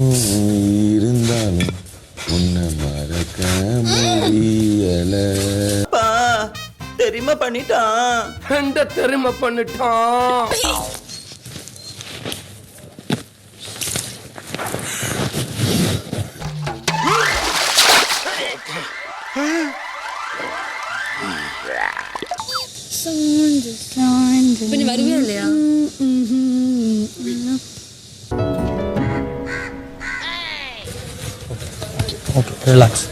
இருந்தாலும் உன்னை மறக்க முடியல. தெரியுமா பண்ணிட்டான். தெரியுமா பண்ணிட்டான். പിന്നെ വരുവേ இல்லையா? Okay relax.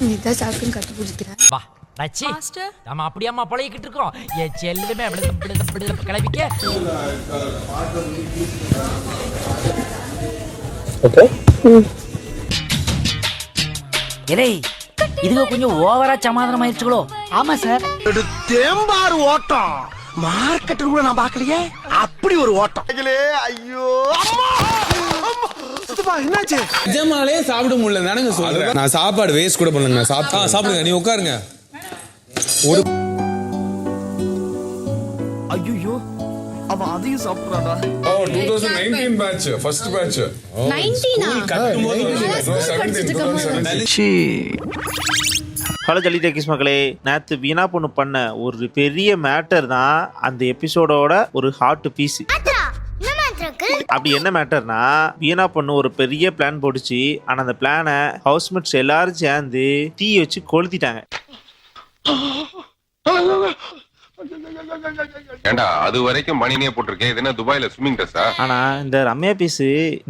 நீதான் சாப்பிட்டு கத்து பிடிக்கிறா. வா ரச்சி நம்ம அப்படியாம்மா பழகிக்கிட்டு இருக்கோம். என் செல்லுமே அப்படி கிளம்பிக்க. ஓகே இலை இதுக்கு கொஞ்சம் ஓவரா சமாதானம் ஆயிடுச்சுங்களோ? ஆமா சார். தேம்பார் ஓட்டம் மார்க்கெட்டில் கூட நான் பார்க்கலையே. அப்படி ஒரு ஓட்டம். ஐயோ என்னாச்சு? நிஜமாலே சாப்பிட முடியல நானுங்க சொல்றேன். நான் சாப்பாடு வேஸ்ட் கூட பண்ணலங்க. சாப்பிடுங்க, நீ உட்காருங்க. ஒரு ஐயோ அவன் அதையும் சாப்பிடுறாடா. 2019 பேட்ச் ஃபர்ஸ்ட் பேட்ச். 19 ஹலோ ஜல்லி டேக்கிஸ் மக்களே, நேற்று வீணா பொண்ணு பண்ண ஒரு பெரிய மேட்டர் தான் அந்த எபிசோடோட ஒரு ஹார்ட் பீஸ். அப்படி என்ன மேட்டர்னா, வீணா பொண்ணு ஒரு பெரிய பிளான் போட்டுச்சு. ஆனா அந்த பிளானை ஹவுஸ்மேட்ஸ் எல்லாரும் சேர்ந்து தீ வச்சு கொளுத்திட்டாங்க. ஏண்டா அது வரைக்கும் மணினே போட்டிருக்கேன். இது என்ன துபாயில ஸ்விம்மிங் ட்ரெஸ்ஸா? ஆனா இந்த ரம்யா பீஸ்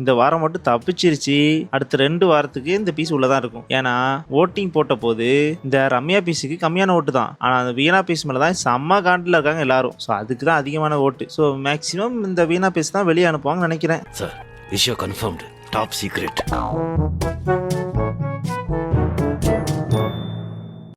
இந்த வாரம் மட்டும் தப்பிச்சிருச்சு. அடுத்த 2 வாரத்துக்கு இந்த பீஸ் உள்ளதான் இருக்கும். ஏன்னா ஓட்டிங் போட்ட போது இந்த ரம்யா பீஸுக்கு கம்மியான ஓட்டு தான். ஆனா அந்த வீணா பீஸ் மேலதான் செம்ம காண்டில் இருக்காங்க எல்லாரும். ஸோ அதுக்கு தான் அதிகமான ஓட்டு. ஸோ மேக்சிமம் இந்த வீணா பீஸ் தான் வெளியே அனுப்புவாங்கன்னு நினைக்கிறேன். சார் விஷயம் கன்ஃபர்ம்டு. Top secret.